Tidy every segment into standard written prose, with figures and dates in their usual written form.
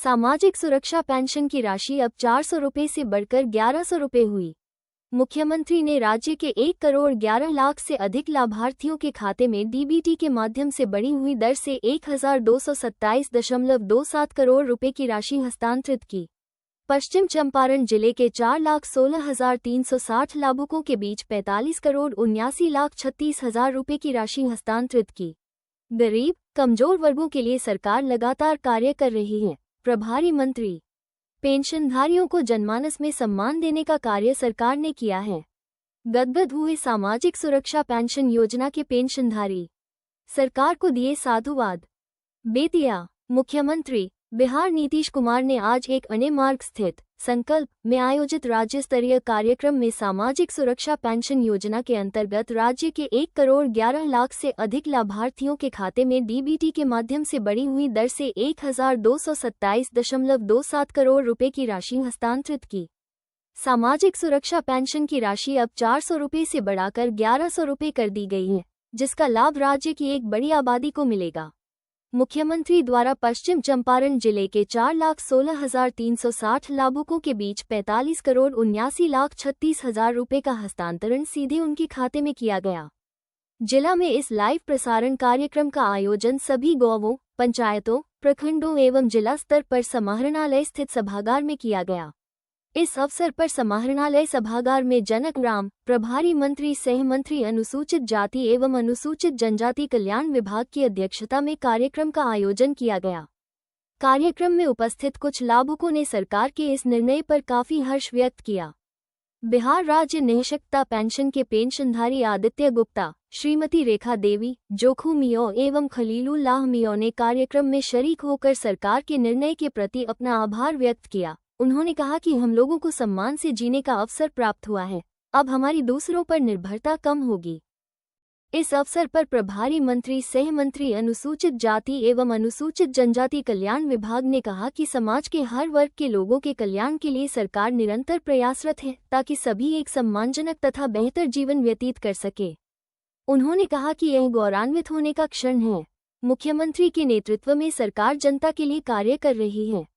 सामाजिक सुरक्षा पेंशन की राशि अब 400 रुपये से बढ़कर 1100 रुपये हुई। मुख्यमंत्री ने राज्य के 1,11,00,000 से अधिक लाभार्थियों के खाते में डीबीटी के माध्यम से बढ़ी हुई दर से 1,227.27 करोड़ रुपये की राशि हस्तांतरित की। पश्चिम चंपारण जिले के 4,16,360 लाभुकों के बीच 45,79,36,000 रुपये की राशि हस्तांतरित की। गरीब, कमजोर वर्गों के लिए सरकार लगातार कार्य कर रही है। प्रभारी मंत्री। पेंशनधारियों को जनमानस में सम्मान देने का कार्य सरकार ने किया है। गदगद हुए सामाजिक सुरक्षा पेंशन योजना के पेंशनधारी, सरकार को दिए साधुवाद। बेतिया। मुख्यमंत्री बिहार नीतीश कुमार ने आज एक अन्य मार्ग स्थित संकल्प में आयोजित राज्य स्तरीय कार्यक्रम में सामाजिक सुरक्षा पेंशन योजना के अंतर्गत राज्य के 1,11,00,000 से अधिक लाभार्थियों के खाते में डीबीटी के माध्यम से बढ़ी हुई दर से 1,227.27 करोड़ रुपये की राशि हस्तांतरित की। सामाजिक सुरक्षा पेंशन की राशि अब 400 रुपये से बढ़ाकर 1100 रुपये कर दी गई है, जिसका लाभ राज्य की एक बड़ी आबादी को मिलेगा। मुख्यमंत्री द्वारा पश्चिम चंपारण जिले के 4,16,360 लाभुकों के बीच 45,79,36,000 रुपये का हस्तांतरण सीधे उनके खाते में किया गया। जिला में इस लाइव प्रसारण कार्यक्रम का आयोजन सभी गांवों, पंचायतों, प्रखंडों एवं जिला स्तर पर समाहरणालय स्थित सभागार में किया गया। इस अवसर पर समाहरणालय सभागार में जनक राम, प्रभारी मंत्री सह मंत्री अनुसूचित जाति एवं अनुसूचित जनजाति कल्याण विभाग की अध्यक्षता में कार्यक्रम का आयोजन किया गया। कार्यक्रम में उपस्थित कुछ लाभुकों ने सरकार के इस निर्णय पर काफी हर्ष व्यक्त किया। बिहार राज्य निःशक्तता पेंशन के पेंशनधारी आदित्य गुप्ता, श्रीमती रेखा देवी, जोखू मियो एवं खलीलुल्लाह मियो ने कार्यक्रम में शरीक होकर सरकार के निर्णय के प्रति अपना आभार व्यक्त किया। उन्होंने कहा कि हम लोगों को सम्मान से जीने का अवसर प्राप्त हुआ है, अब हमारी दूसरों पर निर्भरता कम होगी। इस अवसर पर प्रभारी मंत्री सह मंत्री अनुसूचित जाति एवं अनुसूचित जनजाति कल्याण विभाग ने कहा कि समाज के हर वर्ग के लोगों के कल्याण के लिए सरकार निरंतर प्रयासरत है, ताकि सभी एक सम्मानजनक तथा बेहतर जीवन व्यतीत कर सके। उन्होंने कहा कि यह गौरवान्वित होने का क्षण है। मुख्यमंत्री के नेतृत्व में सरकार जनता के लिए कार्य कर रही है।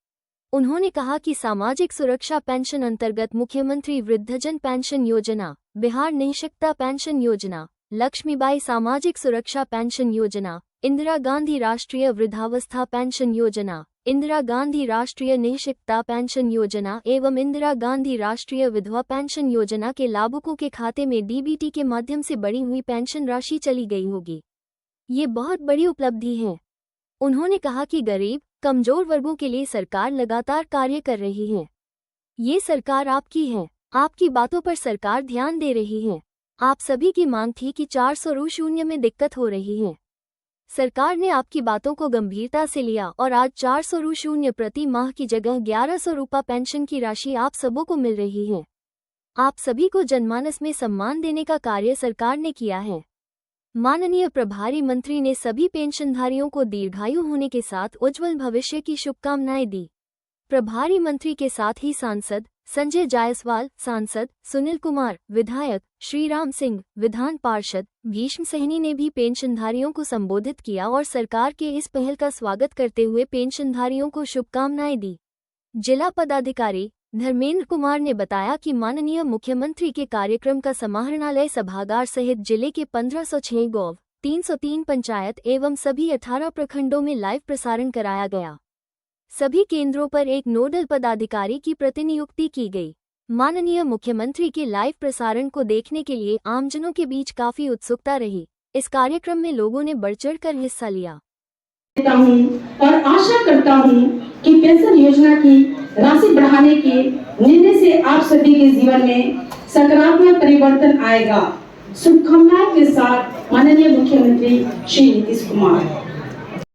उन्होंने कहा कि सामाजिक सुरक्षा पेंशन अंतर्गत मुख्यमंत्री वृद्धजन पेंशन योजना, बिहार निःशक्तता पेंशन योजना, लक्ष्मीबाई सामाजिक सुरक्षा पेंशन योजना, इंदिरा गांधी राष्ट्रीय वृद्धावस्था पेंशन योजना, इंदिरा गांधी राष्ट्रीय निःशक्तता पेंशन योजना एवं इंदिरा गांधी राष्ट्रीय विधवा पेंशन योजना के लाभुकों के खाते में डीबीटी के माध्यम से बढ़ी हुई पेंशन राशि चली गई होगी। ये बहुत बड़ी उपलब्धि है। उन्होंने कहा कि गरीब, कमजोर वर्गों के लिए सरकार लगातार कार्य कर रही है। ये सरकार आपकी है, आपकी बातों पर सरकार ध्यान दे रही है। आप सभी की मांग थी कि 400 रु में दिक्कत हो रही है। सरकार ने आपकी बातों को गंभीरता से लिया और आज 400 रु प्रति माह की जगह 1100 रुपये पेंशन की राशि आप सबों को मिल रही है। आप सभी को जनमानस में सम्मान देने का कार्य सरकार ने किया है। माननीय प्रभारी मंत्री ने सभी पेंशनधारियों को दीर्घायु होने के साथ उज्जवल भविष्य की शुभकामनाएं दी। प्रभारी मंत्री के साथ ही सांसद संजय जायसवाल, सांसद सुनील कुमार, विधायक श्रीराम सिंह, विधान पार्षद भीष्म सहनी ने भी पेंशनधारियों को संबोधित किया और सरकार के इस पहल का स्वागत करते हुए पेंशनधारियों को शुभकामनाएं दी। जिला पदाधिकारी धर्मेंद्र कुमार ने बताया कि माननीय मुख्यमंत्री के कार्यक्रम का समाहरणालय सभागार सहित जिले के 1506 गांव, 303 पंचायत एवं सभी 18 प्रखंडों में लाइव प्रसारण कराया गया। सभी केंद्रों पर एक नोडल पदाधिकारी की प्रतिनियुक्ति की गई। माननीय मुख्यमंत्री के लाइव प्रसारण को देखने के लिए आमजनों के बीच काफी उत्सुकता रही। इस कार्यक्रम में लोगों ने बढ़-चढ़कर हिस्सा लिया। और आशा करता हूं कि पेंशन योजना की राशि बढ़ाने के निर्णय से आप सभी के जीवन में सकारात्मक परिवर्तन आएगा। शुभकामनाओं के साथ माननीय मुख्यमंत्री श्री नीतीश कुमार।